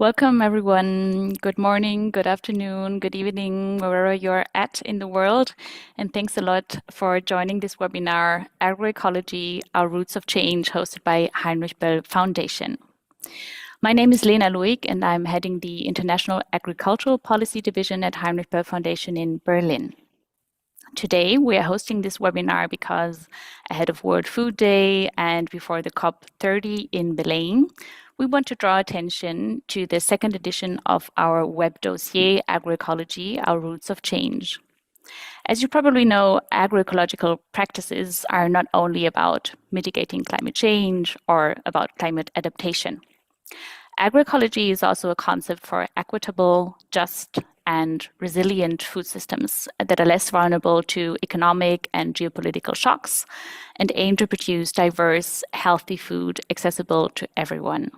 Welcome, everyone. Good morning, good afternoon, good evening, wherever you're at in the world. And thanks a lot for joining this webinar, Agroecology, Our Roots of Change, hosted by Heinrich Böll Foundation. My name is Lena Luig, and I'm heading the International Agricultural Policy Division at Heinrich Böll Foundation in Berlin. Today, we are hosting this webinar because ahead of World Food Day and before the COP30 in Belém, we want to draw attention to the second edition of our web dossier, Agroecology, Our Roots of Change. As you probably know, agroecological practices are not only about mitigating climate change or about climate adaptation. Agroecology is also a concept for equitable, just, and resilient food systems that are less vulnerable to economic and geopolitical shocks and aim to produce diverse, healthy food accessible to everyone.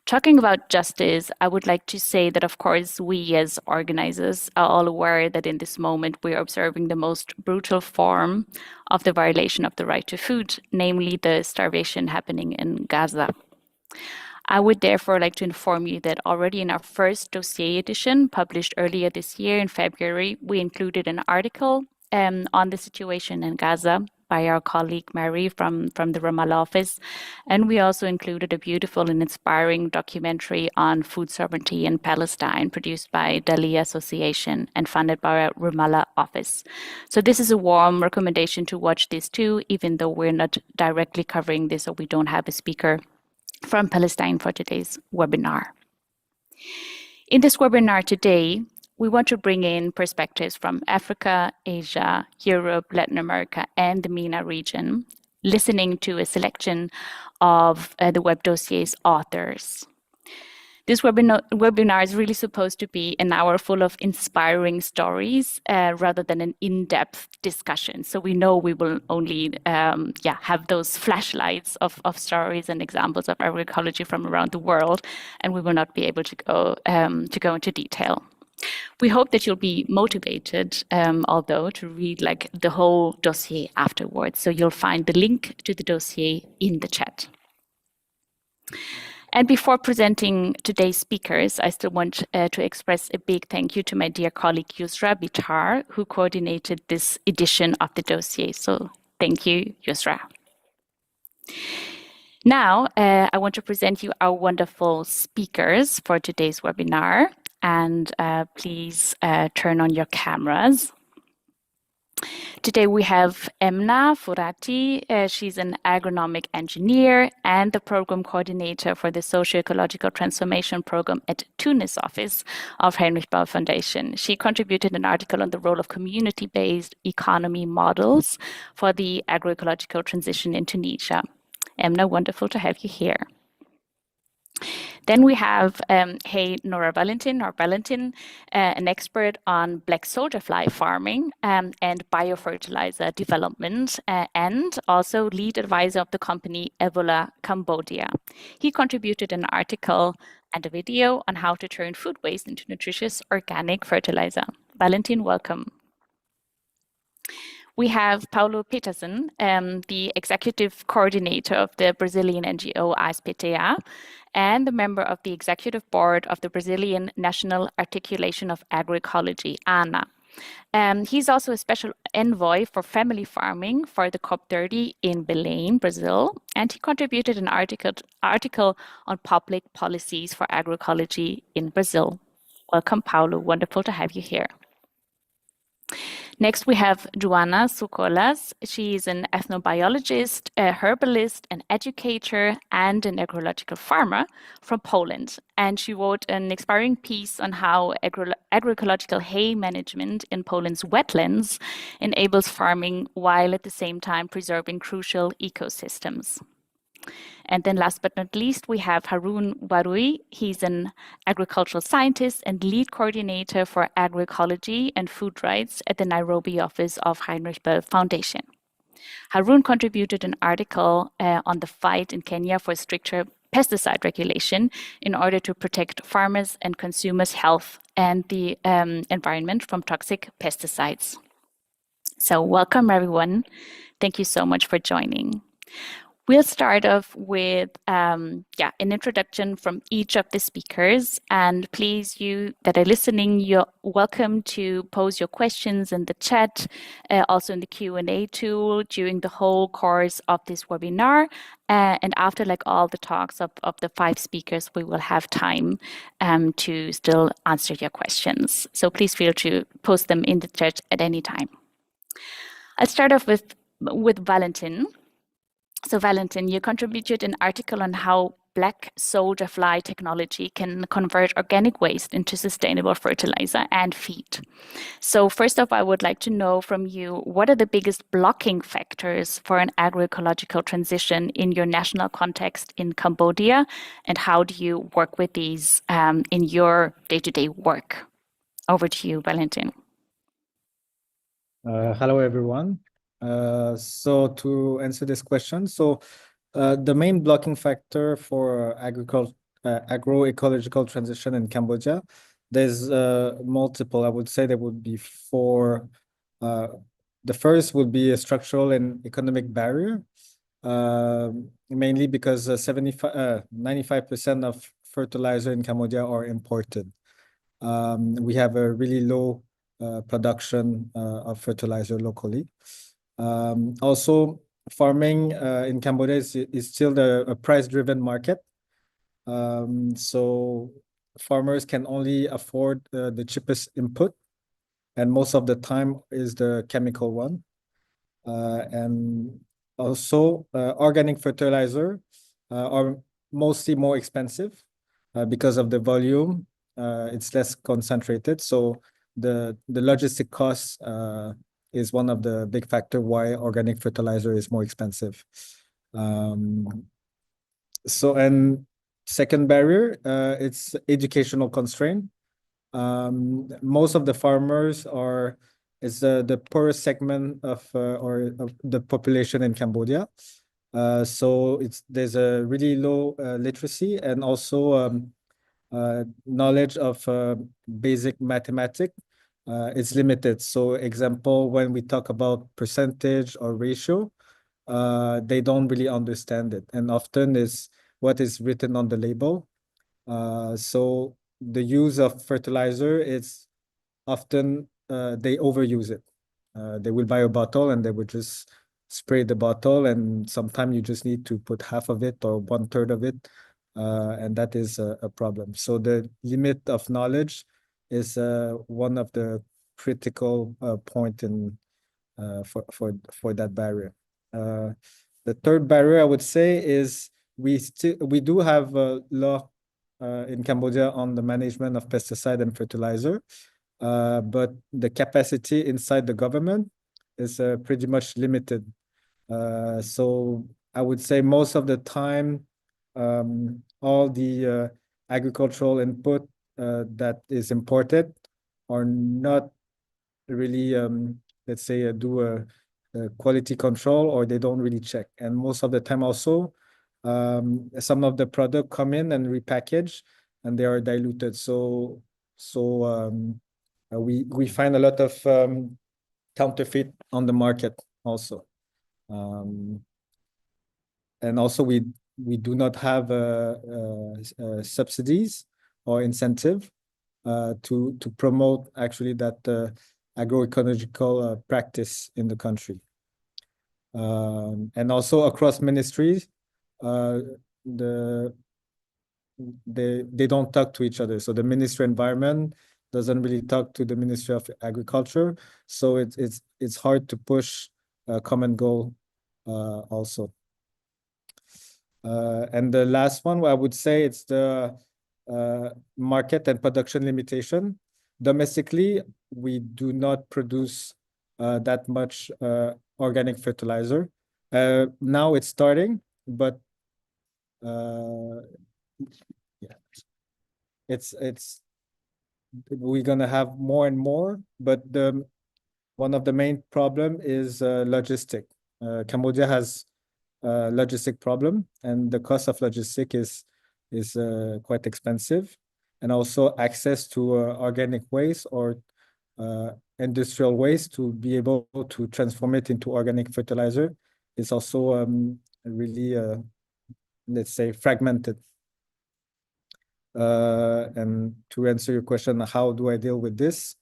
Talking about justice, I would like to say that, of course, we as organizers are all aware that in this moment we are observing the most brutal form of the violation of the right to food, namely the starvation happening in Gaza. I would therefore like to inform you that already in our first dossier edition, published earlier this year in February, we included an article on the situation in Gaza by our colleague Mary from the Ramallah office. And we also included a beautiful and inspiring documentary on food sovereignty in Palestine, produced by Dali Association and funded by our Ramallah office. So this is a warm recommendation to watch this too, even though we're not directly covering this or we don't have a speaker from Palestine for today's webinar. In this webinar today, we want to bring in perspectives from Africa, Asia, Europe, Latin America, and the MENA region, listening to a selection of the web dossier's authors. This webinar is really supposed to be an hour full of inspiring stories rather than an in-depth discussion. So we know we will only have those flashlights of stories and examples of agroecology from around the world, and we will not be able to go into detail. We hope that you'll be motivated, although, to read the whole dossier afterwards. So you'll find the link to the dossier in the chat. And before presenting today's speakers, I still want to express a big thank you to my dear colleague Yusra Bitar, who coordinated this edition of the dossier. So thank you, Yusra. Now, I want to present you our wonderful speakers for today's webinar. And please turn on your cameras. Today we have Emna Furati. She's an agronomic engineer and the program coordinator for the Socio-Ecological Transformation Program at Tunis office of Heinrich Böll Foundation. She contributed an article on the role of community-based economy models for the agroecological transition in Tunisia. Emna, wonderful to have you here. Then we have Nora Valentin, an expert on black soldier fly farming and biofertilizer development, and also lead advisor of the company Evola Cambodia. He contributed an article and a video on how to turn food waste into nutritious organic fertilizer. Valentin, welcome. We have Paulo Peterson, the executive coordinator of the Brazilian NGO ASPTA, and the member of the executive board of the Brazilian National Articulation of Agroecology, ANA. He's also a special envoy for family farming for the COP30 in Belém, Brazil, and he contributed an article on public policies for agroecology in Brazil. Welcome, Paulo. Wonderful to have you here. Next, we have Joanna Sukolas. She is an ethnobiologist, a herbalist, an educator, and an agroecological farmer from Poland. And she wrote an inspiring piece on how agroecological hay management in Poland's wetlands enables farming while at the same time preserving crucial ecosystems. And then last but not least, we have Harun Warui. He's an agricultural scientist and lead coordinator for agroecology and food rights at the Nairobi office of Heinrich Böll Foundation. Harun contributed an article on the fight in Kenya for stricter pesticide regulation in order to protect farmers' and consumers' health and the environment from toxic pesticides. So welcome, everyone. Thank you so much for joining. We'll start off with an introduction from each of the speakers. And please, you that are listening, you're welcome to pose your questions in the chat, also in the Q&A tool during the whole course of this webinar. And after all the talks of the 5 speakers, we will have time to still answer your questions. So please feel to post them in the chat at any time. I'll start off with Valentin. So Valentin, you contributed an article on how black soldier fly technology can convert organic waste into sustainable fertilizer and feed. So first off, I would like to know from you, what are the biggest blocking factors for an agroecological transition in your national context in Cambodia? And how do you work with these in your day-to-day work? Over to you, Valentin. Hello, everyone. So to answer this question, the main blocking factor for agroecological transition in Cambodia, there's multiple. I would say there would be 4. The first would be a structural and economic barrier, mainly because 95% of fertilizer in Cambodia are imported. We have a really low production of fertilizer locally. Also, farming in Cambodia is still a price-driven market. So farmers can only afford the cheapest input, and most of the time is the chemical one. And also, organic fertilizer are mostly more expensive because of the volume. It's less concentrated, so the logistic cost is one of the big factor why organic fertilizer is more expensive. And second barrier, it's educational constraint. Most of the farmers is the poorest segment of the population in Cambodia. So there's a really low literacy and also knowledge of basic mathematics is limited. So example, when we talk about percentage or ratio, they don't really understand it. And often is what is written on the label. So the use of fertilizer is often they overuse it. They will buy a bottle and they would just spray the bottle, and sometimes you just need to put half of it or 1/3 of it, and that is a problem. So the limit of knowledge is one of the critical point in for that barrier. The third barrier I would say is we do have a law in Cambodia on the management of pesticide and fertilizer, but the capacity inside the government is pretty much limited. So I would say most of the time, all the agricultural input that is imported are not really, let's say, do a quality control, or they don't really check. And most of the time also, some of the product come in and repackage, and they are diluted. So we find a lot of counterfeit on the market also. And also we do not have subsidies or incentive to promote actually that agroecological practice in the country. And also across ministries, they don't talk to each other. So the Ministry of Environment doesn't really talk to the Ministry of Agriculture. So it's hard to push a common goal also. And the last one, I would say it's the market and production limitation. Domestically, we do not produce that much organic fertilizer. Now it's starting, but yeah, it's we're gonna have more and more. But one of the main problem is logistic. Cambodia has a logistic problem, and the cost of logistic is quite expensive, and also access to organic waste or industrial waste to be able to transform it into organic fertilizer is also really, let's say, fragmented. And to answer your question, how do I deal with this?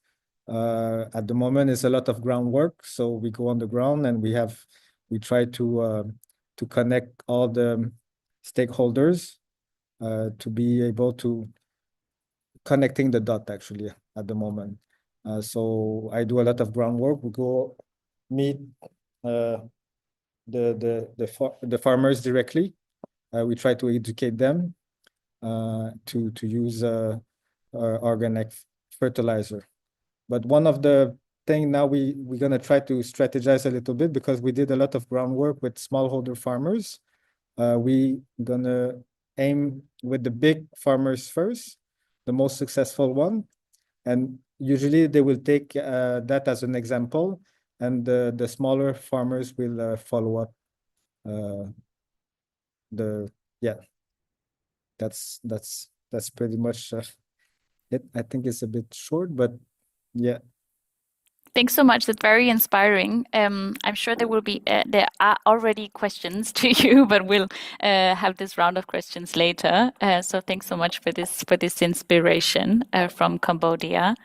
At the moment, it's a lot of groundwork. So we go on the ground and we try to connect all the stakeholders to be able to connecting the dot actually at the moment. So I do a lot of groundwork. We go meet the farmers directly. We try to educate them to use organic fertilizer. But one of the thing now we're gonna try to strategize a little bit because we did a lot of groundwork with smallholder farmers. We gonna aim with the big farmers first, the most successful one, and usually they will take that as an example, and the smaller farmers will follow up. The yeah, that's pretty much it. I think it's a bit short, but yeah. Thanks so much. That's very inspiring. I'm sure there are already questions to you, but we'll have this round of questions later. So thanks so much for this inspiration from Cambodia.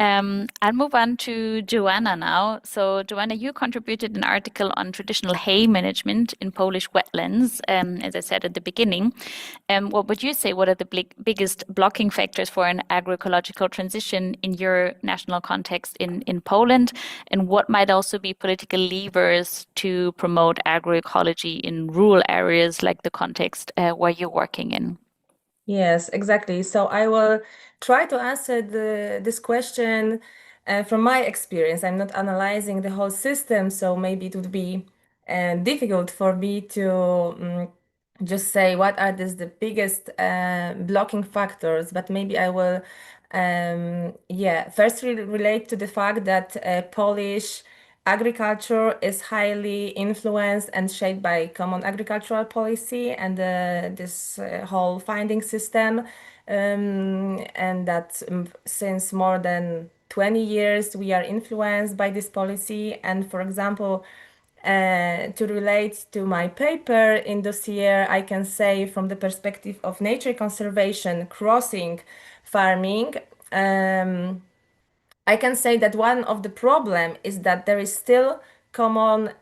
I'll move on to Joanna now. So, Joanna, you contributed an article on traditional hay management in Polish wetlands, as I said at the beginning. What would you say? What are the biggest blocking factors for an agroecological transition in your national context in Poland? And what might also be political levers to promote agroecology in rural areas like the context where you're working in? Yes, exactly. So I will try to answer this question from my experience. I'm not analyzing the whole system, so maybe it would be difficult for me to just say what are the biggest blocking factors, but maybe I will, first relate to the fact that Polish agriculture is highly influenced and shaped by common agricultural policy and this whole finding system. And that since more than 20 years, we are influenced by this policy. And for example, to relate to my paper in dossier, I can say from the perspective of nature conservation, crossing farming, I can say that one of the problem is that there is still common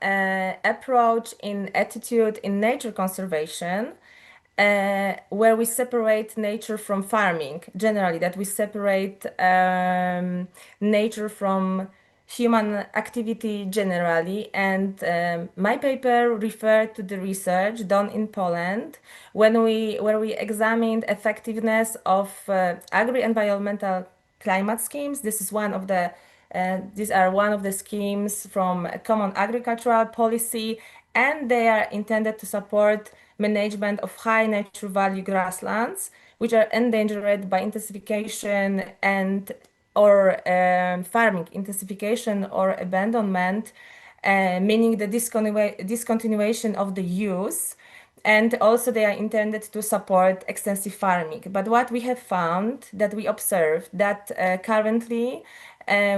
approach in attitude in nature conservation, where we separate nature from farming. Generally, that we separate nature from human activity generally. And my paper referred to the research done in Poland where we examined effectiveness of agri-environmental climate schemes. This is one of the these are one of the schemes from Common Agricultural Policy, and they are intended to support management of high nature value grasslands, which are endangered by intensification and or farming intensification or abandonment, meaning the discontinuation of the use. And also they are intended to support extensive farming. But what we have found that we observed that currently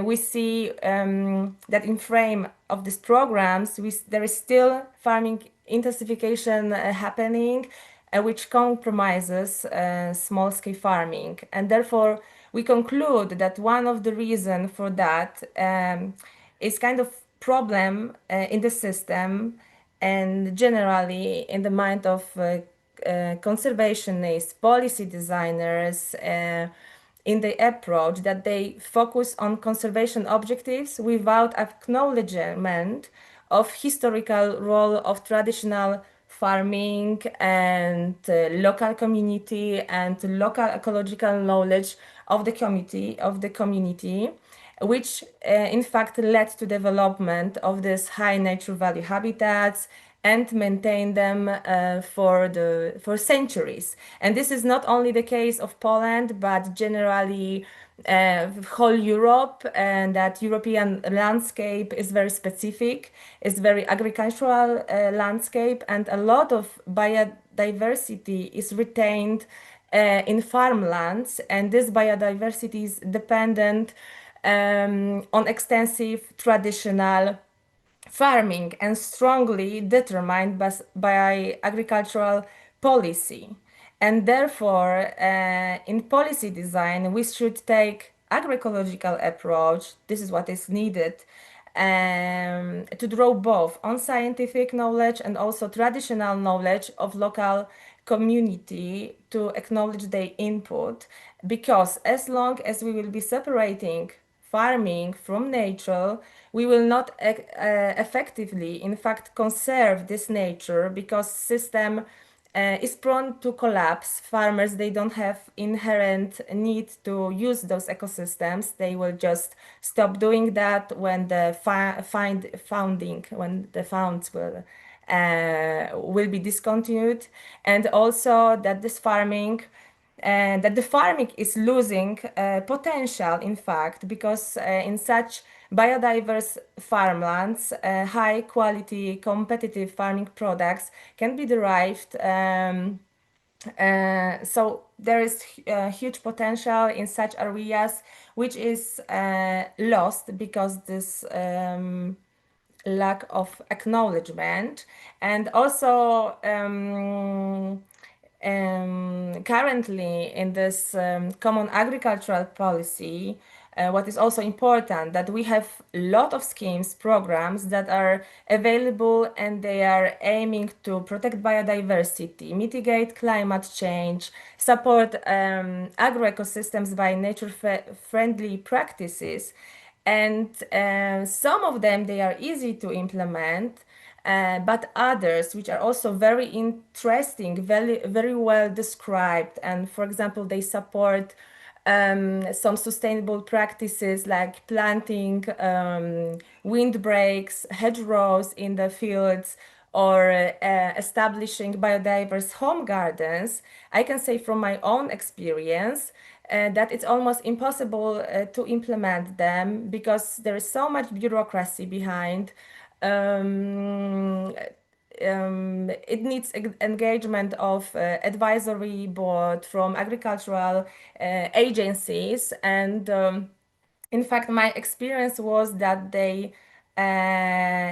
we see that in frame of these programs, there is still farming intensification happening, which compromises small-scale farming. And therefore, we conclude that one of the reasons for that is kind of problem in the system and generally in the mind of conservationists, policy designers, in the approach that they focus on conservation objectives without acknowledgement of historical role of traditional farming and local community and local ecological knowledge of the community, which in fact led to development of these high nature value habitats and maintain them for centuries. And this is not only the case of Poland, but generally whole Europe, and that European landscape is very specific, is very agricultural landscape, and a lot of biodiversity is retained in farmlands, and this biodiversity is dependent on extensive traditional farming and strongly determined by agricultural policy. And therefore, in policy design, we should take agroecological approach. This is what is needed to draw both on scientific knowledge and also traditional knowledge of local community to acknowledge their input. Because as long as we will be separating farming from nature, we will not effectively, in fact, conserve this nature because system is prone to collapse. Farmers, they don't have inherent need to use those ecosystems. They will just stop doing that when the when the funds will be discontinued, and also that this farming and that the farming is losing potential, in fact, because in such biodiverse farmlands, high quality competitive farming products can be derived. So there is huge potential in such areas, which is lost because this lack of acknowledgement. And also currently in this common agricultural policy, what is also important that we have a lot of schemes, programs that are available, and they are aiming to protect biodiversity, mitigate climate change, support agroecosystems by nature-friendly practices. And some of them, they are easy to implement, but others which are also very interesting, very well described, and for example they support some sustainable practices like planting windbreaks, hedgerows in the fields, or establishing biodiverse home gardens. I can say from my own experience that it's almost impossible to implement them because there is so much bureaucracy behind. It needs engagement of advisory board from agricultural agencies, and in fact my experience was that they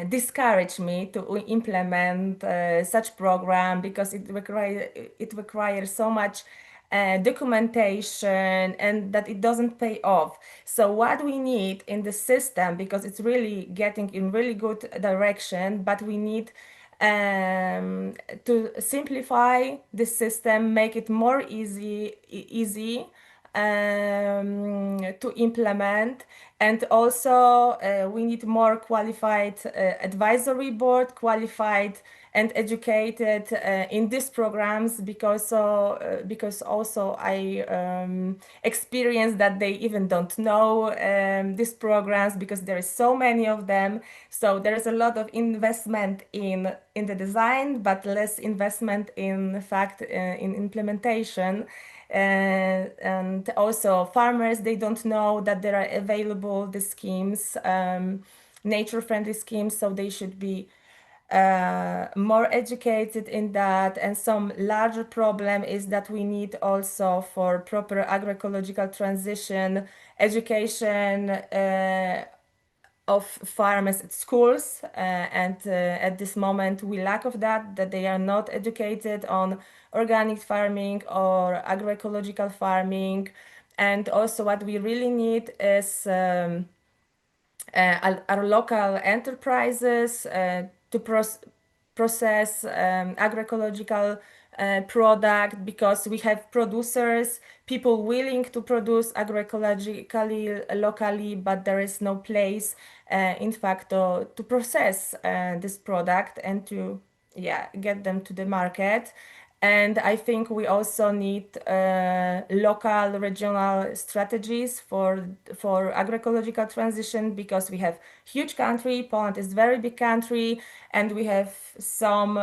discouraged me to implement such program because it requires so much documentation, and that it doesn't pay off. So what we need in the system, because it's really getting in really good direction, but we need to simplify the system, make it more easy to implement. And also we need more qualified advisory board, qualified and educated in these programs, because also I experienced that they even don't know these programs because there is so many of them. So there is a lot of investment in the design, but less investment in fact in implementation. And also farmers, they don't know that there are available the schemes, nature-friendly schemes, so they should be more educated in that. And some larger problem is that we need also for proper agroecological transition education of farmers at schools, and at this moment we lack of that they are not educated on organic farming or agroecological farming. And also what we really need is our local enterprises to process agroecological product, because we have producers, people willing to produce agroecologically locally, but there is no place in fact to process this product and to get them to the market. And I think we also need local, regional strategies for agroecological transition, because we have huge country. Poland is very big country, and we have some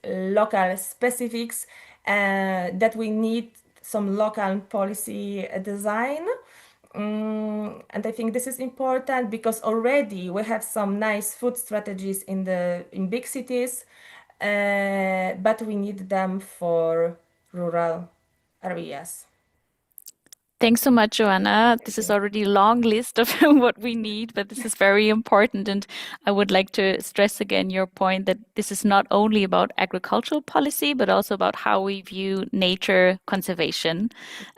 local specifics that we need some local policy design. And I think this is important because already we have some nice food strategies in big cities, but we need them for rural areas. Thanks so much, Joanna. This is already a long list of what we need, but this is very important. And I would like to stress again your point that this is not only about agricultural policy, but also about how we view nature conservation,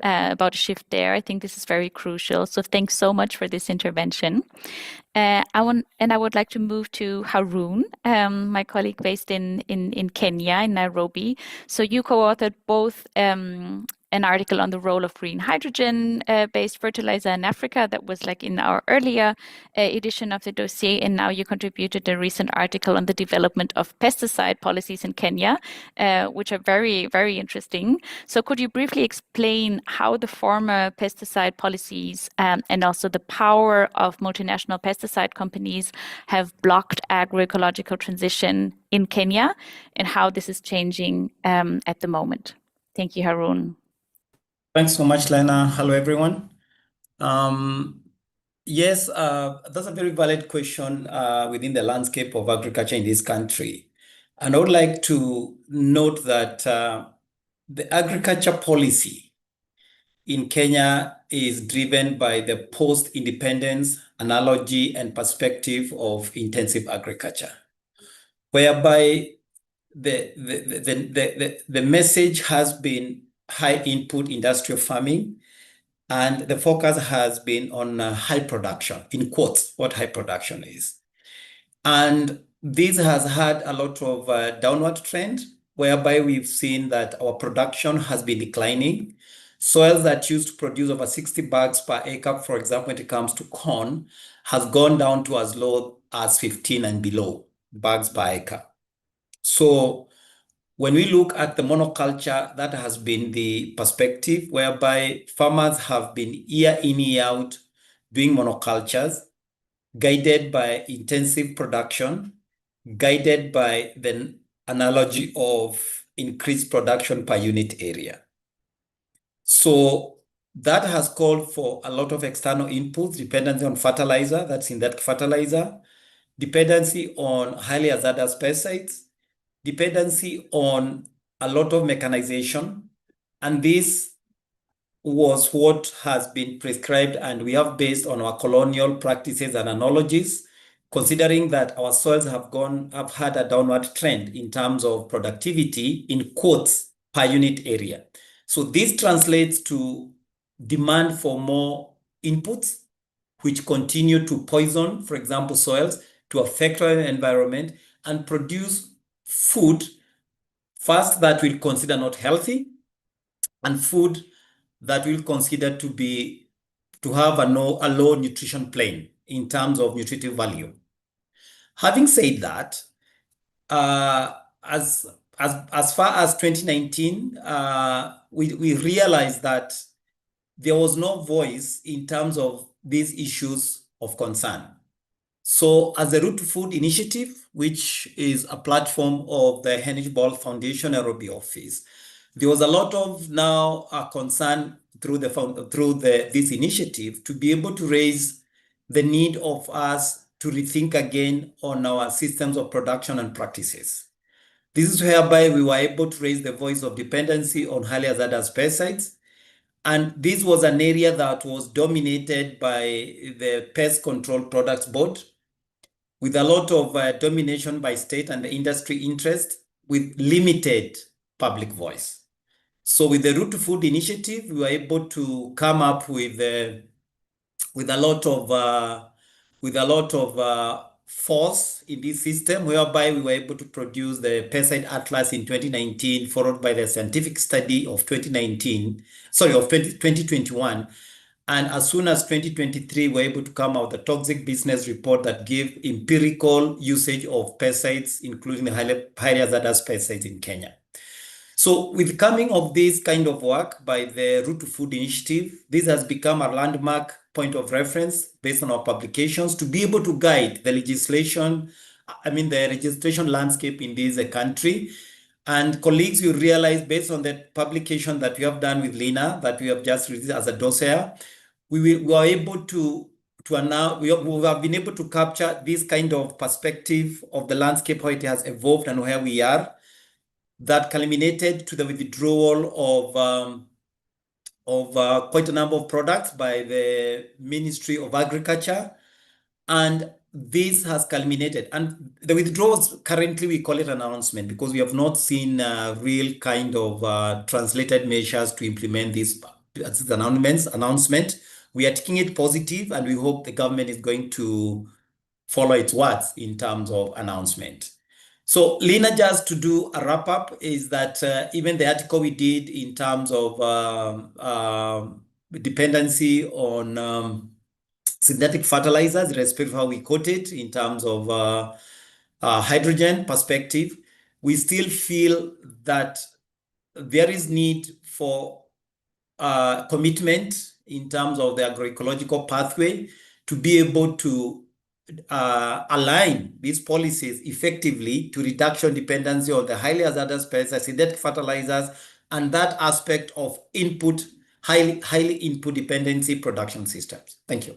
about a shift there. I think this is very crucial. So thanks so much for this intervention. I would like to move to Haroon, my colleague based in Kenya, in Nairobi. So you co-authored both an article on the role of green hydrogen-based fertilizer in Africa that was like in our earlier edition of the dossier, and now you contributed a recent article on the development of pesticide policies in Kenya, which are very, very interesting. So could you briefly explain how the former pesticide policies and also the power of multinational pesticide companies have blocked agroecological transition in Kenya and how this is changing at the moment? Thank you, Haroon. Thanks so much, Lena. Hello, everyone. Yes, that's a very valid question within the landscape of agriculture in this country. And I would like to note that the agriculture policy in Kenya is driven by the post-independence analogy and perspective of intensive agriculture, whereby the message has been high input industrial farming, and the focus has been on high production, in quotes, what high production is. And this has had a lot of downward trend, whereby we've seen that our production has been declining. Soils that used to produce over 60 bags per acre, for example, when it comes to corn, has gone down to as low as 15 and below bags per acre. So when we look at the monoculture, that has been the perspective whereby farmers have been year in, year out doing monocultures, guided by intensive production, guided by the analogy of increased production per unit area. So that has called for a lot of external inputs, dependency on fertilizer, that's synthetic fertilizer, dependency on highly hazardous pesticides, dependency on a lot of mechanization, and this was what has been prescribed and we have based on our colonial practices and analogies, considering that our soils have had a downward trend in terms of productivity in quotes per unit area. So this translates to demand for more inputs, which continue to poison, for example, soils, to affect our environment and produce food, first, that we'll consider not healthy, and food that we'll consider to have a low nutrition plane in terms of nutritive value. Having said that, as far as 2019, we realized that there was no voice in terms of these issues of concern. So as the Root to Food initiative, which is a platform of the Heinrich Böll Foundation Nairobi office, there was a lot of now concern through this initiative to be able to raise the need of us to rethink again on our systems of production and practices. This is whereby we were able to raise the voice of dependency on highly hazardous pesticides. And this was an area that was dominated by the Pest Control Products Board, with a lot of domination by state and the industry interest, with limited public voice. So with the Root to Food initiative, we were able to come up with a lot of force in this system, whereby we were able to produce the pesticide atlas in 2019, followed by the scientific study of 2021. And as soon as 2023, we were able to come out with a toxic business report that gave empirical usage of pesticides, including the highly hazardous pesticides in Kenya. So with coming of this kind of work by the Root to Food initiative, this has become a landmark point of reference based on our publications to be able to guide the registration landscape in this country. And colleagues, you realize based on the publication that we have done with Lena, that we have just released as a dossier, we have been able to capture this kind of perspective of the landscape, how it has evolved and where we are, that culminated to the withdrawal of quite a number of products by the Ministry of Agriculture. And this has culminated. And the withdrawals, currently we call it an announcement because we have not seen real kind of translated measures to implement this as an announcement. We are taking it positive, and we hope the government is going to follow its words in terms of announcement. So Lina, just to do a wrap up, is that even the article we did in terms of dependency on synthetic fertilizers, irrespective of how we quote it in terms of hydrogen perspective, we still feel that there is need for commitment in terms of the agroecological pathway to be able to align these policies effectively to reduction dependency on the highly hazardous pesticides, synthetic fertilizers, and that aspect of input, highly input dependency production systems. Thank you.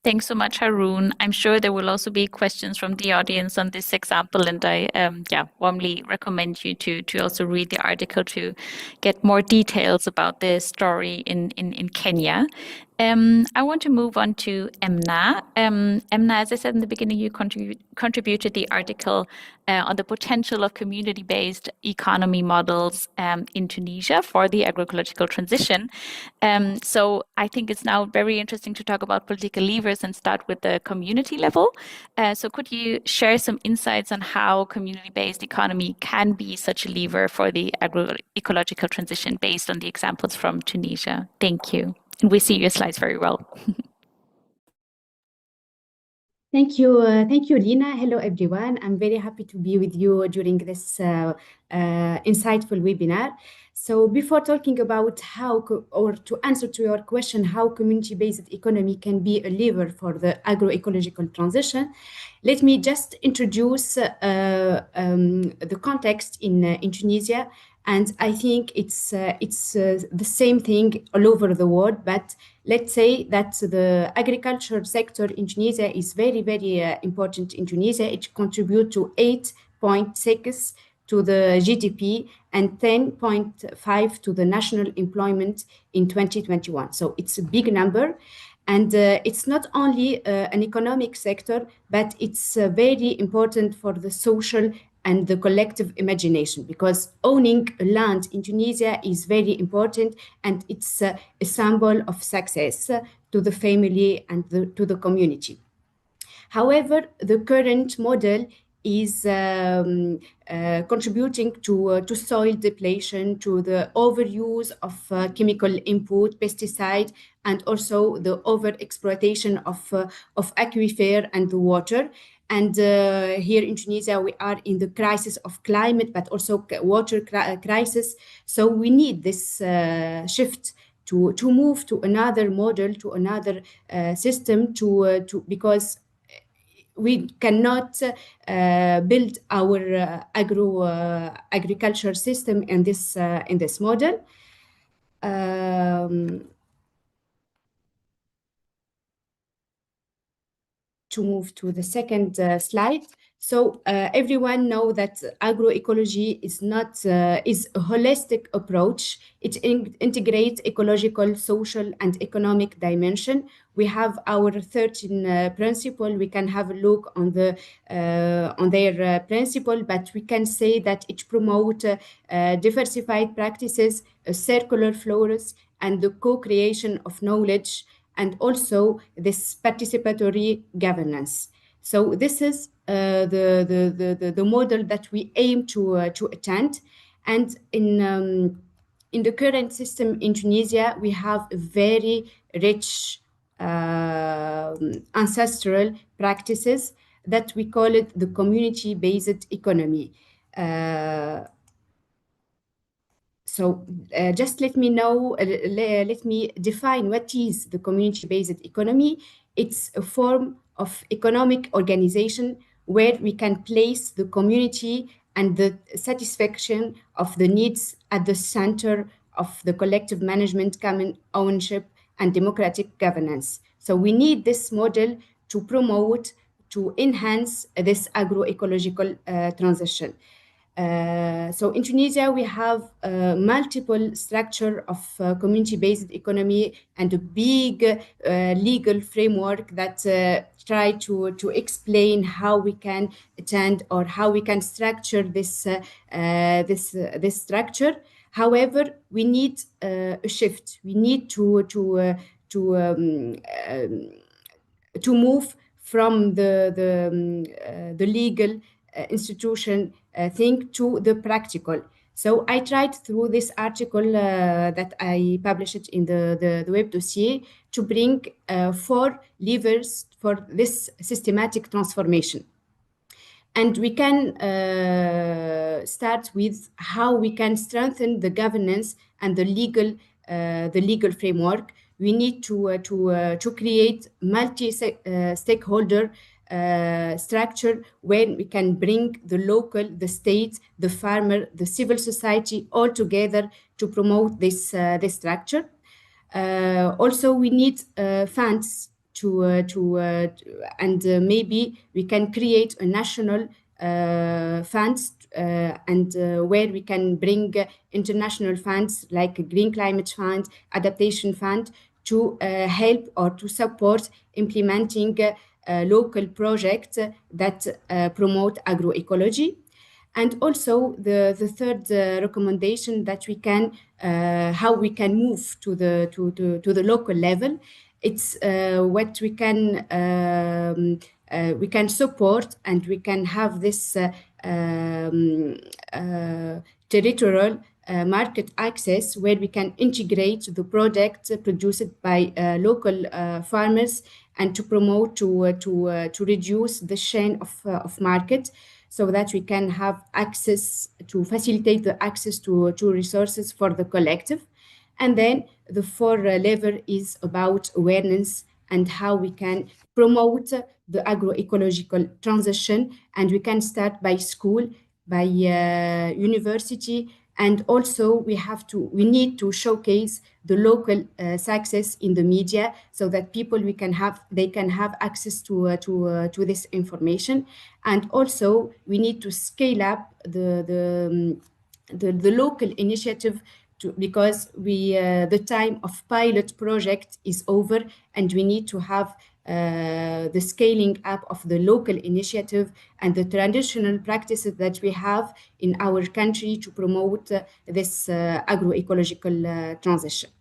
Thanks so much, Haroon. I'm sure there will also be questions from the audience on this example, and I warmly recommend you to also read the article to get more details about the story in Kenya. I want to move on to MENA. MENA, as I said in the beginning, you contributed the article on the potential of community-based economy models in Tunisia for the agroecological transition. So I think it's now very interesting to talk about political levers and start with the community level. So could you share some insights on how community-based economy can be such a lever for the agroecological transition based on the examples from Tunisia? Thank you. And we see your slides very well. Thank you, Lina. Hello, everyone. I'm very happy to be with you during this insightful webinar. So before talking about or to answer to your question, how community-based economy can be a lever for the agroecological transition, let me just introduce the context in Tunisia. And I think it's the same thing all over the world. But let's say that the agriculture sector in Tunisia is very, very important in Tunisia. It contributes to 8.6 to the GDP and 10.5 to the national employment in 2021. So it's a big number. And it's not only an economic sector, but it's very important for the social and the collective imagination, because owning land in Tunisia is very important, and it's a symbol of success to the family and to the community. However, the current model is contributing to soil depletion, to the overuse of chemical input, pesticide, and also the overexploitation of aquifer and the water. And here in Tunisia, we are in the crisis of climate, but also water crisis. So we need this shift to move to another model, to another system, because we cannot build our agriculture system in this model. To move to the second slide. So everyone know that agroecology is a holistic approach. It integrates ecological, social, and economic dimension. We have our 13 principle. We can have a look on their principle, but we can say that it promote diversified practices, circular flows, and the co-creation of knowledge, and also this participatory governance. So this is the model that we aim to attend. And in the current system in Tunisia, we have a very rich ancestral practices that we call it the community-based economy. So just let me define what is the community-based economy. It's a form of economic organization where we can place the community and the satisfaction of the needs at the center of the collective management, common ownership, and democratic governance. So we need this model to promote, to enhance this agroecological transition. So in Tunisia, we have multiple structure of community-based economy and a big legal framework that try to explain how we can attend or how we can structure this structure. However, we need a shift. We need to move from the legal institution thing to the practical. So I tried through this article that I published in the web dossier to bring 4 levers for this systematic transformation. And we can start with how we can strengthen the governance and the legal framework. We need to create multi-stakeholder structure where we can bring the local, the state, the farmer, the civil society all together to promote this structure. Also, we need funds and maybe we can create a national funds and where we can bring international funds like Green Climate Fund, Adaptation Fund to help or to support implementing local projects that promote agroecology. And also the third recommendation that we can how we can move to the local level. It's what we can support and we can have this territorial market access where we can integrate the product produced by local farmers and to promote to reduce the chain of market so that we can have access to facilitate the access to resources for the collective. And then the fourth lever is about awareness and how we can promote the agroecological transition. And we can start by school, by university, and also we need to showcase the local success in the media so that they can have access to this information. And also we need to scale up the local initiative because the time of pilot project is over and we need to have the scaling up of the local initiative and the traditional practices that we have in our country to promote this agroecological transition.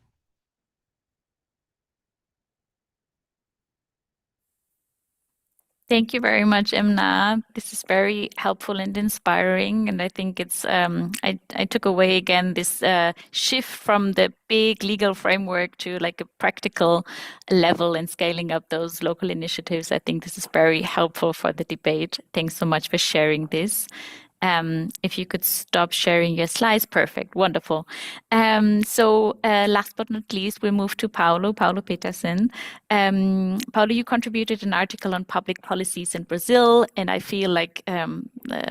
Thank you very much, Emna. This is very helpful and inspiring, and I think it's I took away again this shift from the big legal framework to like a practical level and scaling up those local initiatives. I think this is very helpful for the debate. Thanks so much for sharing this. If you could stop sharing your slides, perfect, wonderful. So last but not least, we'll move to Paulo Petersen. Paulo, you contributed an article on public policies in Brazil, and I feel like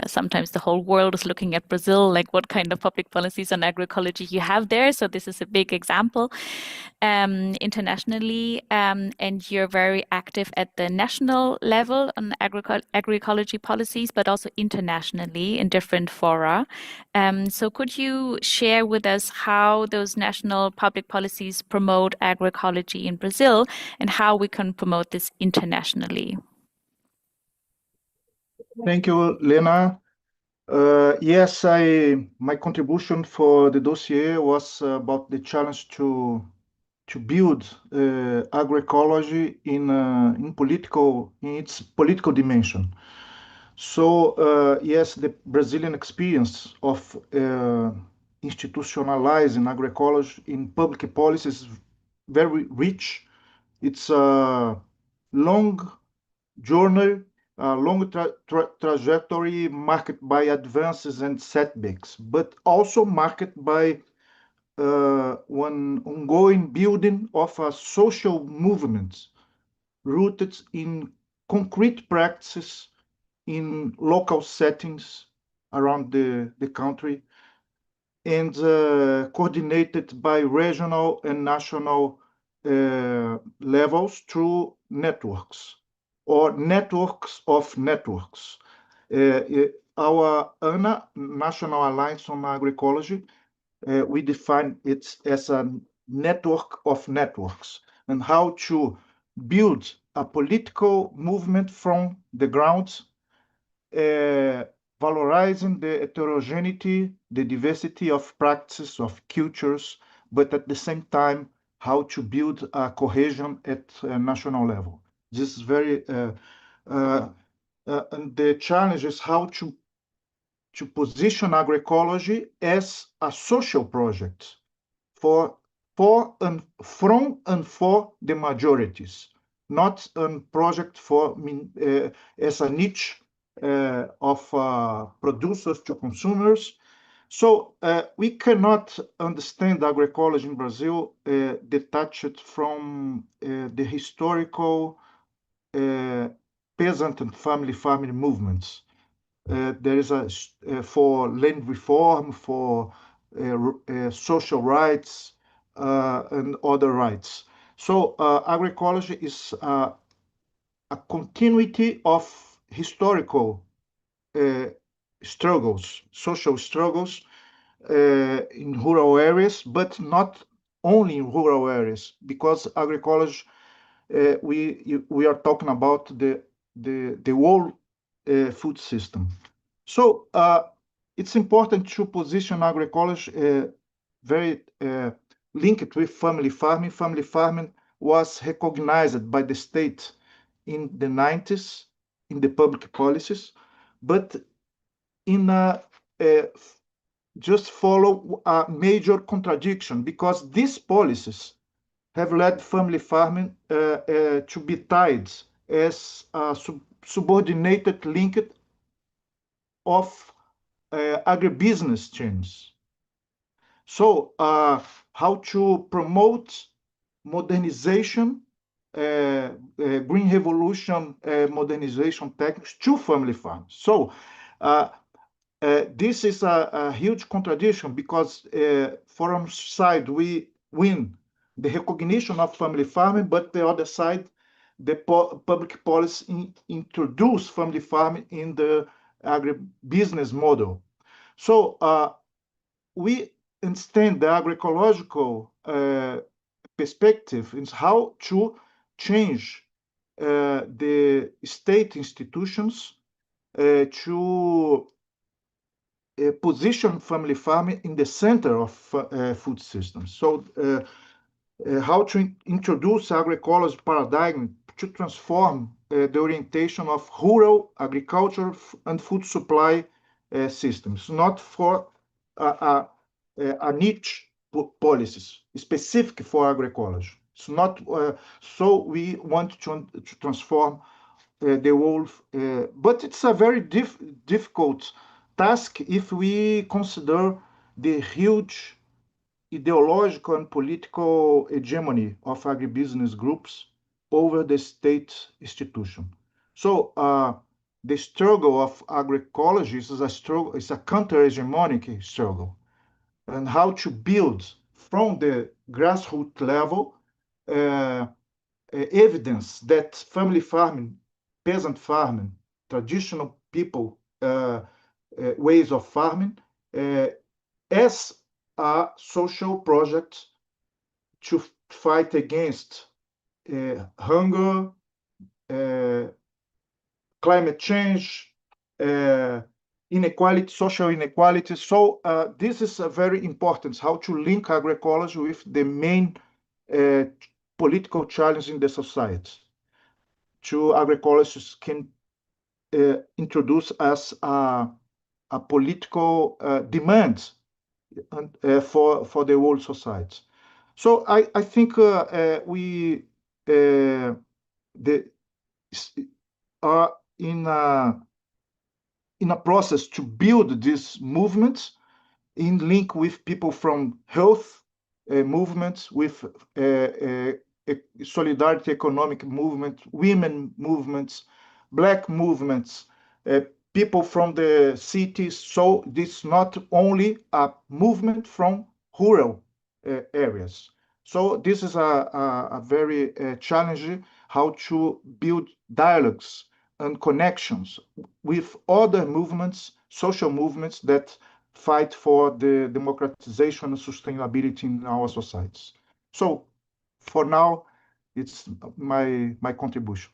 sometimes the whole world is looking at Brazil, like what kind of public policies on agroecology you have there. So this is a big example internationally, and you're very active at the national level on agroecology policies, but also internationally in different fora. So could you share with us how those national public policies promote agroecology in Brazil and how we can promote this internationally? Thank you, Lena. Yes, my contribution for the dossier was about the challenge to build agroecology in its political dimension. So yes, the Brazilian experience of institutionalizing agroecology in public policy is very rich. It's a long journey, a long trajectory marked by advances and setbacks, but also marked by one ongoing building of a social movement rooted in concrete practices in local settings around the country and coordinated by regional and national levels through networks or networks of networks. our ANA, National Alliance on Agroecology, we define it as a network of networks, and how to build a political movement from the ground, valorizing the heterogeneity, the diversity of practices, of cultures, but at the same time, how to build a cohesion at a national level. This is very, and the challenge is how to position agroecology as a social project for and from and for the majorities, not a project for as a niche of producers to consumers. So we cannot understand agroecology in Brazil detached from the historical peasant and family farming movements. There is a for land reform, for social rights, and other rights. So agroecology is a continuity of historical struggles, social struggles in rural areas, but not only in rural areas, because agroecology, we are talking about the whole food system. So it's important to position agroecology very linked with family farming. Family farming was recognized by the state in the 90s in the public policies, but in just follow a major contradiction, because these policies have led family farming to be tied as a subordinated link of agribusiness chains. So how to promote modernization, green revolution modernization techniques to family farms. So this is a huge contradiction, because from one side we win the recognition of family farming, but the other side, the public policy introduce family farming in the agribusiness model. So we understand the agroecological perspective is how to change the state institutions to position family farming in the center of food systems. So how to introduce agroecology paradigm to transform the orientation of rural agriculture and food supply systems, not for a niche policies specific for agroecology. It's not so we want to transform the whole, but it's a very difficult task if we consider the huge ideological and political hegemony of agribusiness groups over the state institution. So the struggle of agroecology is a struggle, is a counter-hegemonic struggle, and how to build from the grassroots level evidence that family farming, peasant farming, traditional people ways of farming as a social project to fight against hunger, climate change, inequality, social inequality. So this is very important, how to link agroecology with the main political challenge in the society. To agroecologists can introduce as a political demand for the whole society. So I think we are in a process to build these movements in link with people from health movements, with solidarity economic movement, women movements, Black movements, people from the cities. So this is not only a movement from rural areas. So this is a very challenging, how to build dialogues and connections with other movements, social movements that fight for the democratization and sustainability in our societies. So for now, it's my contribution.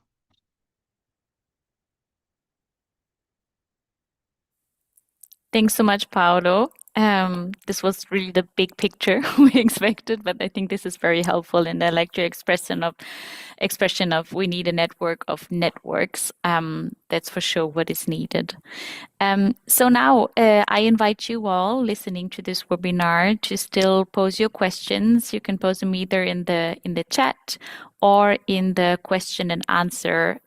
Thanks so much, Paolo. This was really the big picture we expected, but I think this is very helpful. And I like your expression of we need a network of networks. That's for sure what is needed. So now I invite you all listening to this webinar to still pose your questions. You can pose them either in the chat or in the question and answer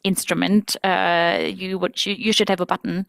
instrument. You should have a button.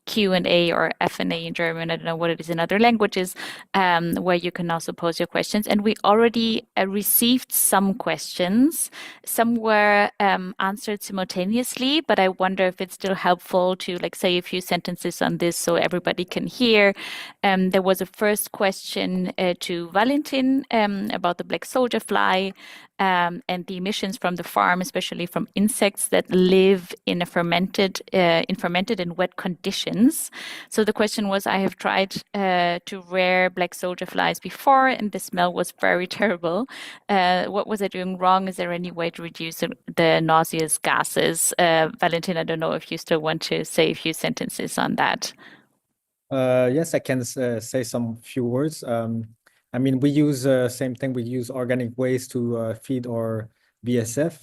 Q&A or F&A in German, I don't know what it is in other languages, where you can also pose your questions. And we already received some questions. Some were answered simultaneously, but I wonder if it's still helpful to say a few sentences on this so everybody can hear. There was a first question to Valentin about the black soldier fly. And the emissions from the farm, especially from insects that live in fermented and wet conditions. So the question was, I have tried to rear black soldier flies before, and the smell was very terrible. What was I doing wrong? Is there any way to reduce the nauseous gases? Valentin, I don't know if you still want to say a few sentences on that. Yes, I can say some few words. I mean, we use same thing. We use organic waste to feed our BSF.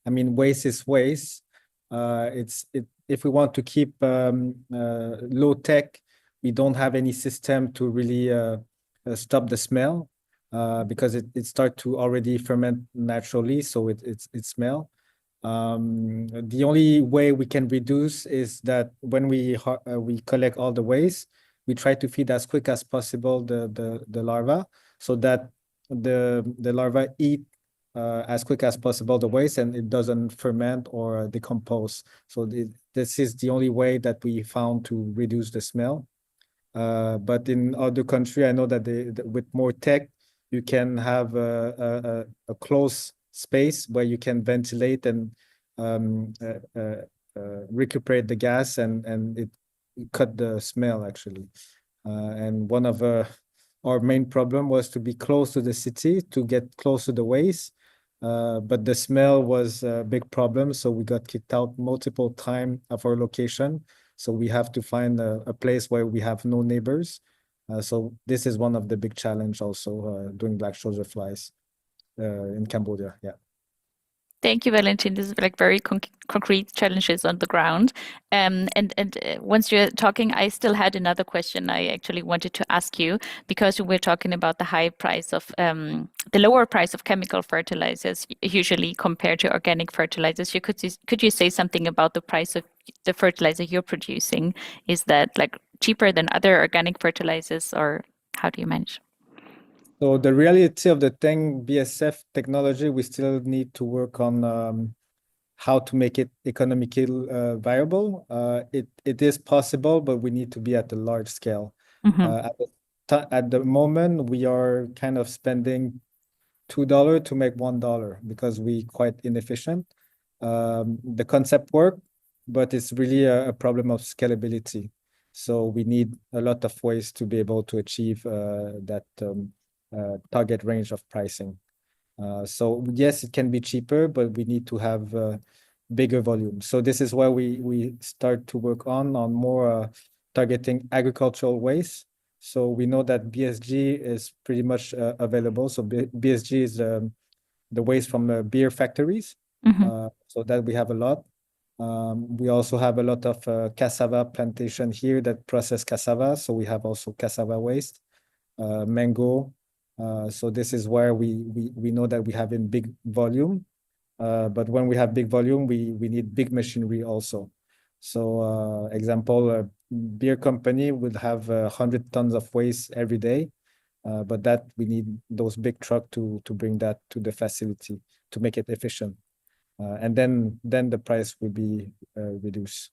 I mean, waste is waste. If we want to keep low tech, we don't have any system to really stop the smell because it starts to already ferment naturally, so it smell. The only way we can reduce is that when we collect all the waste, we try to feed as quick as possible the larvae, so that the larvae eat as quick as possible the waste and it doesn't ferment or decompose. So this is the only way that we found to reduce the smell. But in other countries, I know that with more tech, you can have a closed space where you can ventilate and recuperate the gas and it cut the smell actually. And one of our main problem was to be close to the city to get close to the waste. But the smell was a big problem, so we got kicked out multiple times of our location. So we have to find a place where we have no neighbors. So this is one of the big challenge also doing black soldier flies in Cambodia. Yeah. Thank you, Valentin. This is very concrete challenges on the ground. And once you're talking, I still had another question I actually wanted to ask you, because we're talking about the high price of the lower price of chemical fertilizers usually compared to organic fertilizers. Could you say something about the price of the fertilizer you're producing? Is that cheaper than other organic fertilizers, or how do you manage? So the reality of the thing, BSF technology, we still need to work on how to make it economically viable. It is possible, but we need to be at a large scale. At the moment, we are kind of spending $2 to make $1 because we quite inefficient. The concept work, but it's really a problem of scalability. So we need a lot of ways to be able to achieve that target range of pricing. So yes, it can be cheaper, but we need to have bigger volume. So this is where we start to work on more targeting agricultural waste. So we know that BSG is pretty much available. So BSG is the waste from beer factories. So that we have a lot. We also have a lot of cassava plantation here that process cassava. So we have also cassava waste, mango. So this is where we know that we have in big volume. But when we have big volume, we need big machinery also. So example, a beer company would have 100 tons of waste every day. But that we need those big trucks to bring that to the facility to make it efficient. And then the price will be reduced.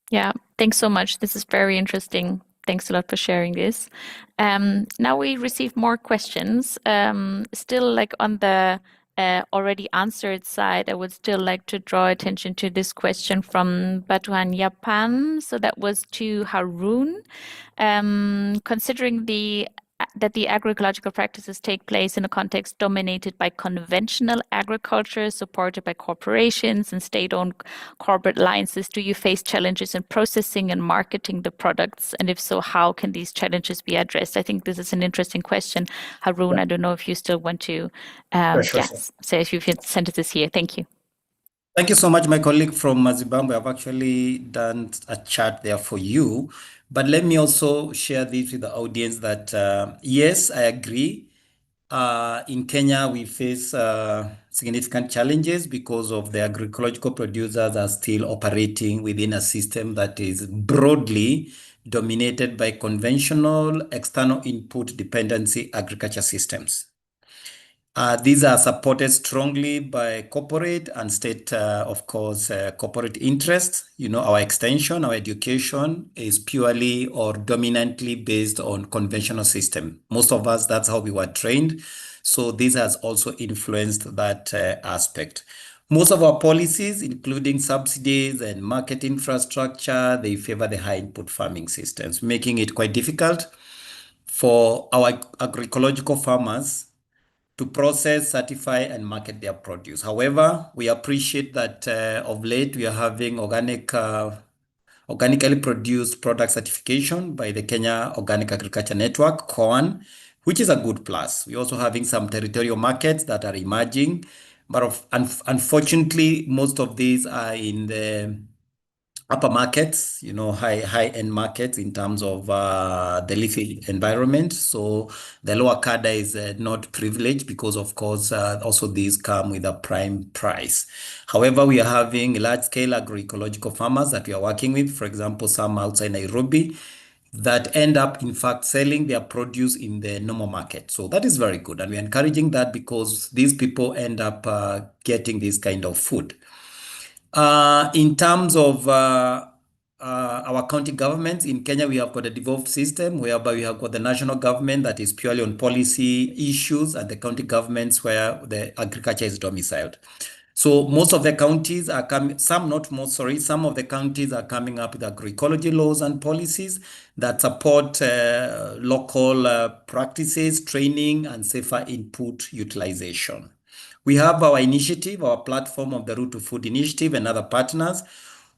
Yeah, thanks so much. This is very interesting. Thanks a lot for sharing this. Now we receive more questions, still on the already answered side, I would still like to draw attention to this question from Batuhan Yapan. So that was to Haroon. Considering that the agroecological practices take place in a context dominated by conventional agriculture, supported by corporations and state-owned corporate alliances, do you face challenges in processing and marketing the products? And if so, how can these challenges be addressed? I think this is an interesting question. Haroon, I don't know if you still want to Sure. say a few sentences here. Thank you. Thank you so much. My colleague from Zimbabwe have actually done a chart there for you. But let me also share this with the audience that, yes, I agree. In Kenya, we face significant challenges because of the agroecological producers are still operating within a system that is broadly dominated by conventional external input dependency agriculture systems. These are supported strongly by corporate and state, of course, corporate interests. You know, our extension, our education is purely or dominantly based on conventional system. Most of us, that's how we were trained. So this has also influenced that aspect. Most of our policies, including subsidies and market infrastructure, they favor the high input farming systems, making it quite difficult for our agroecological farmers to process, certify, and market their produce. However, we appreciate that of late we are having organically produced product certification by the Kenya Organic Agriculture Network, KOAN, which is a good plus. We're also having some territorial markets that are emerging, but unfortunately, most of these are in the upper markets, you know, high-end markets in terms of the leafy environment. So the lower cadre is not privileged because, of course, also these come with a prime price. However, we are having large-scale agroecological farmers that we are working with, for example, some outside Nairobi, that end up, in fact, selling their produce in the normal market. So that is very good. And we're encouraging that because these people end up getting this kind of food. In terms of our county governments in Kenya, we have got a devolved system whereby we have got the national government that is purely on policy issues and the county governments where the agriculture is domiciled. So most of the counties are coming, some of the counties are coming up with agroecology laws and policies that support local practices, training, and safer input utilization. We have our initiative, our platform of the Route to Food Initiative and other partners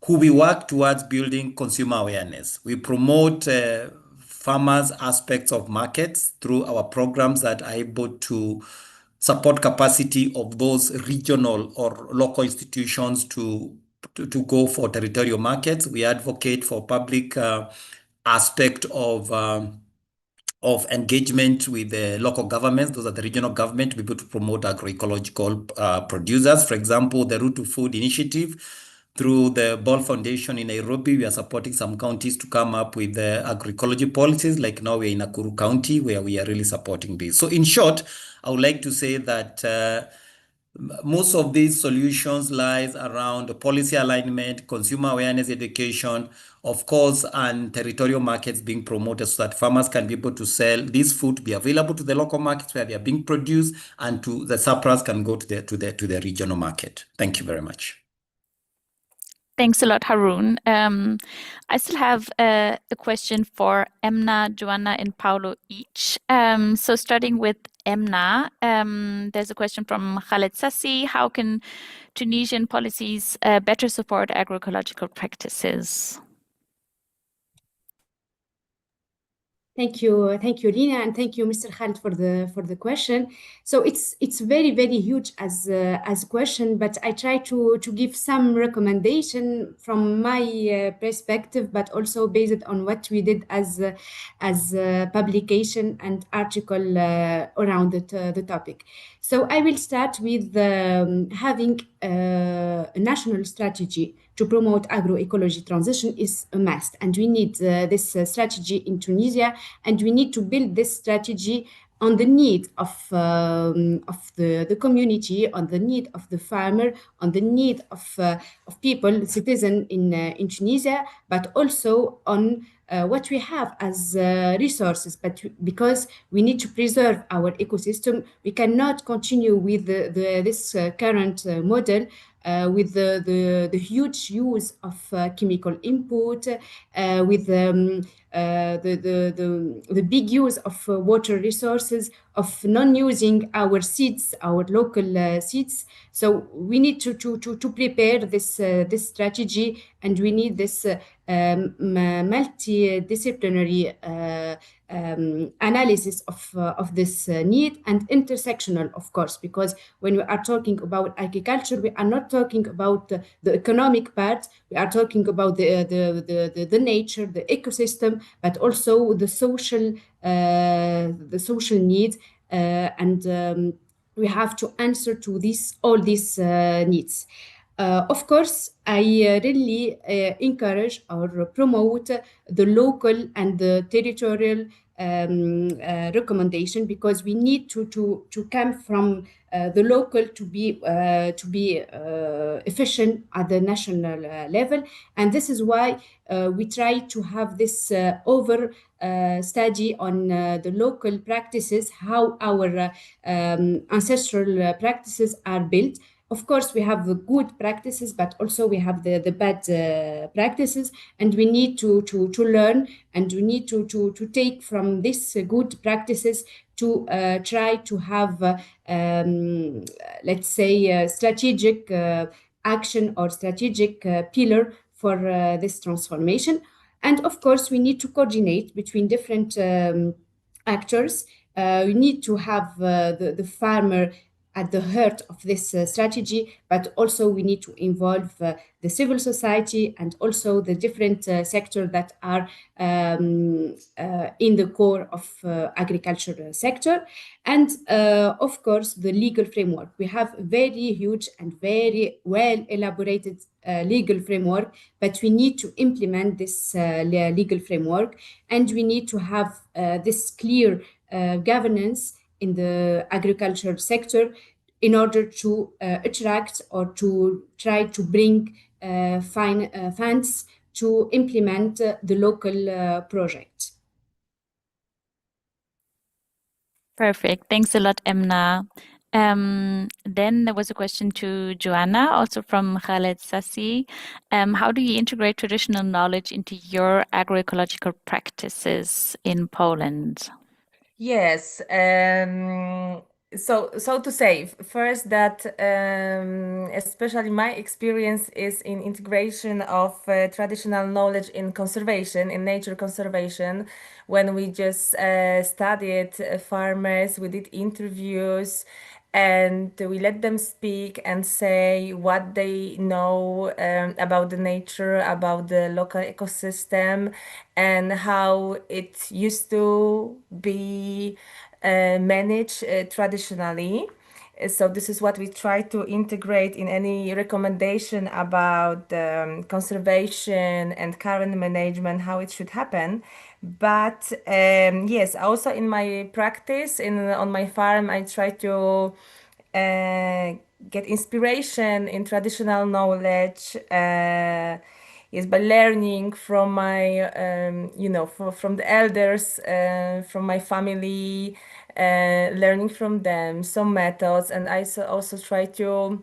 who we work towards building consumer awareness. We promote farmers' aspects of markets through our programs that are able to support capacity of those regional or local institutions to go for territorial markets. We advocate for public aspect of engagement with the local governments, those are the regional government, to be able to promote agroecological producers. For example, the Route to Food Initiative, through the Böll Foundation in Nairobi, we are supporting some counties to come up with the agroecology policies. Like now we're in Nakuru County, where we are really supporting this. So in short, I would like to say that most of these solutions lies around policy alignment, consumer awareness education, of course, and territorial markets being promoted so that farmers can be able to sell this food, be available to the local markets where they are being produced, and to the surplus can go to the regional market. Thank you very much. Thanks a lot, Haroon. I still have a question for Emna, Joanna, and Paulo each. So starting with Emna, there's a question from Khaled Sassi. How can Tunisian policies better support agroecological practices? Thank you, Lina, and thank you, Mr. Khalid, for the question. So it's very huge as a question, but I try to give some recommendation from my perspective, but also based on what we did as publication and article around the topic. So I will start with having a national strategy to promote agroecology transition is a must, and we need this strategy in Tunisia, and we need to build this strategy on the need of the community, on the need of the farmer, on the need of people, citizens in Tunisia, but also on what we have as resources. But because we need to preserve our ecosystem, we cannot continue with this current model with the huge use of chemical input, with the big use of water resources, of non-using our seeds, our local seeds. So we need to prepare this strategy, and we need this multidisciplinary analysis of this need, and intersectional, of course, because when we are talking about agriculture, we are not talking about the economic part. We are talking about the nature, the ecosystem, but also the social needs, and we have to answer to all these needs. Of course, I really encourage or promote the local and the territorial recommendation, because we need to come from the local to be efficient at the national level. And this is why we try to have this over study on the local practices, how our ancestral practices are built. Of course, we have the good practices, but also we have the bad practices, and we need to learn, and we need to take from these good practices to try to have, let's say, strategic action or strategic pillar for this transformation. And of course, we need to coordinate between different actors. We need to have the farmer at the heart of this strategy, but also we need to involve the civil society and also the different sectors that are in the core of agriculture sector. And of course, the legal framework. We have very huge and very well elaborated legal framework, but we need to implement this legal framework, and we need to have this clear governance in the agriculture sector in order to attract or to try to bring funds to implement the local project. Perfect. Thanks a lot, Emna. Then there was a question to Joanna, also from Khaled Sassi. How do you integrate traditional knowledge into your agroecological practices in Poland? Yes. So to say, first that especially my experience is in integration of traditional knowledge in conservation, in nature conservation. When we just studied farmers, we did interviews, and we let them speak and say what they know about the nature, about the local ecosystem, and how it used to be managed traditionally. So this is what we try to integrate in any recommendation about conservation and current management, how it should happen. But yes, also in my practice on my farm, I try to get inspiration in traditional knowledge. Yes, by learning from my, from the elders, from my family, learning from them some methods, and I also try to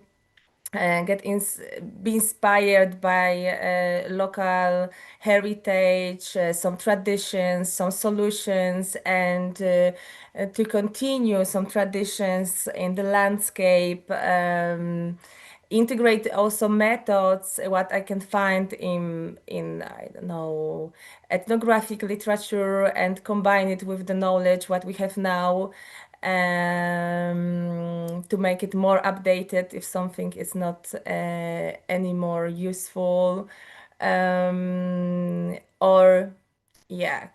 be inspired by local heritage, some traditions, some solutions, and to continue some traditions in the landscape. Integrate also methods what I can find in I don't know, ethnographic literature, and combine it with the knowledge what we have now, to make it more updated if something is not any more useful, or yeah,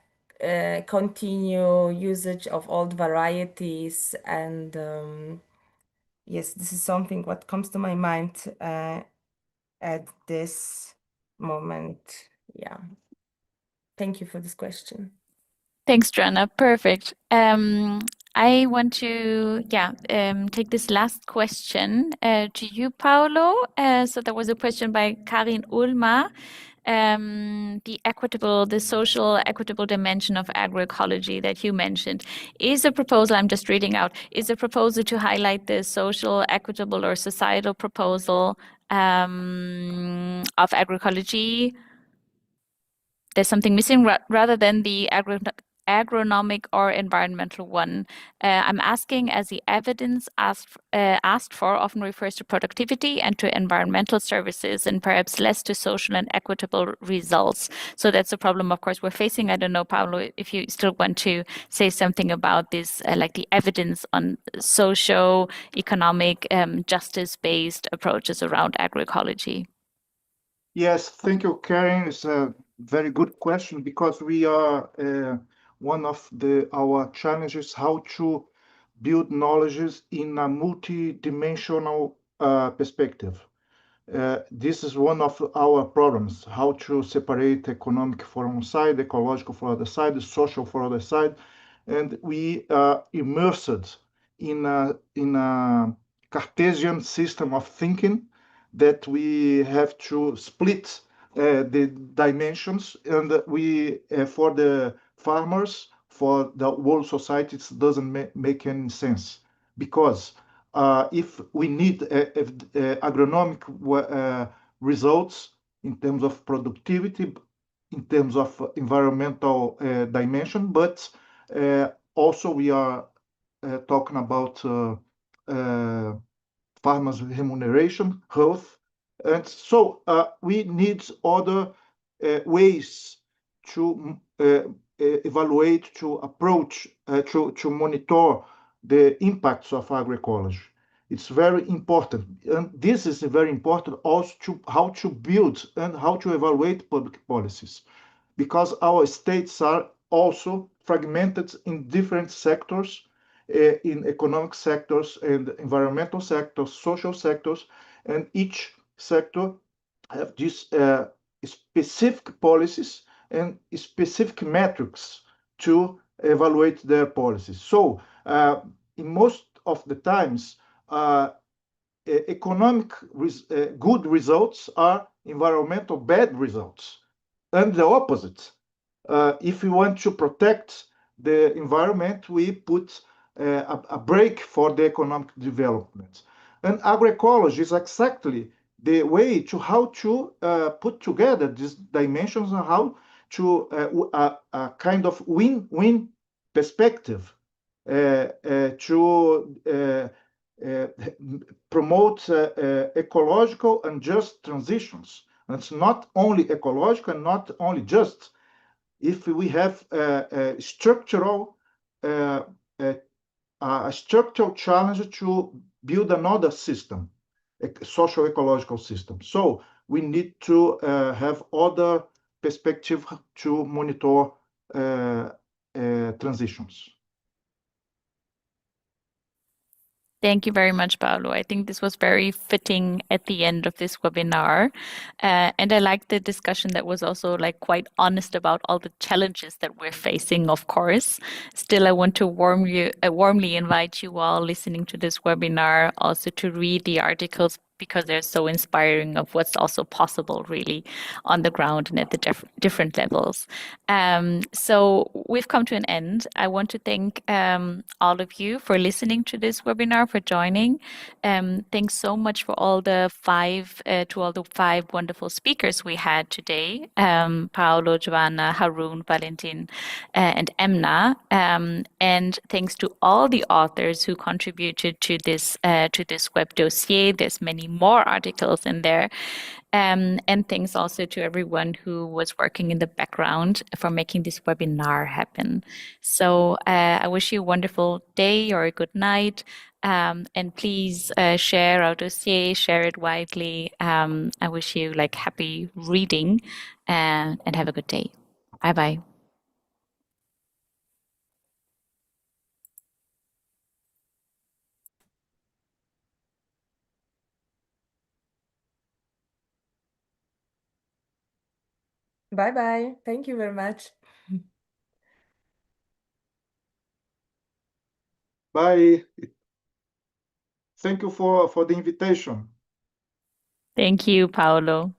continue usage of old varieties. And yes, this is something what comes to my mind at this moment. Yeah. Thank you for this question. Thanks, Joanna. Perfect. I want to, take this last question to you, Paolo. So there was a question by Karin Ulma. The social equitable dimension of agroecology that you mentioned is a proposal, I'm just reading out, is a proposal to highlight the social, equitable or societal proposal of agroecology. There's something missing rather than the agronomic or environmental one. I'm asking as the evidence asked for often refers to productivity and to environmental services and perhaps less to social and equitable results. So that's a problem, of course, we're facing. I don't know, Paolo, if you still want to say something about this, like the evidence on socio-economic, justice-based approaches around agroecology. Yes, thank you, Karen. It's a very good question because we are one of our challenges how to build knowledges in a multi-dimensional perspective. This is one of our problems, how to separate economic from one side, ecological from the other side, social from the other side. And we are immersed in a Cartesian system of thinking that we have to split the dimensions, and we for the farmers, for the world society, it doesn't make any sense because if we need agronomic results in terms of productivity, in terms of environmental dimension, but also we are talking about farmers' remuneration, health. And so we need other ways to evaluate, to approach, to monitor the impacts of agroecology. It's very important. And this is very important also to how to build and how to evaluate public policies, because our states are also fragmented in different sectors, in economic sectors and environmental sectors, social sectors, and each sector have these specific policies and specific metrics to evaluate their policies. So in most of the times, economic good results are environmental bad results, and the opposite. If we want to protect the environment, we put a break for the economic development. And agroecology is exactly the way to how to put together these dimensions and how to a kind of win-win perspective to promote ecological and just transitions. And it's not only ecological and not only just. If we have a structural challenge to build another system, a social ecological system. So we need to have other perspective to monitor transitions. Thank you very much, Paolo. I think this was very fitting at the end of this webinar. And I like the discussion that was also like quite honest about all the challenges that we're facing, of course. Still, I want to warmly invite you all listening to this webinar also to read the articles because they're so inspiring of what's also possible really on the ground and at the different levels. So we've come to an end. I want to thank all of you for listening to this webinar, for joining. Thanks so much for all the five wonderful speakers we had today, Paolo, Joanna, Haroon, Valentin, and Emna. And thanks to all the authors who contributed to this web dossier. There's many more articles in there. And thanks also to everyone who was working in the background for making this webinar happen. So I wish you a wonderful day or a good night. And please share our dossier, share it widely. I wish you like happy reading and have a good day. Bye-bye. Bye-bye. Thank you very much. Bye. Thank you for the invitation. Thank you, Paolo.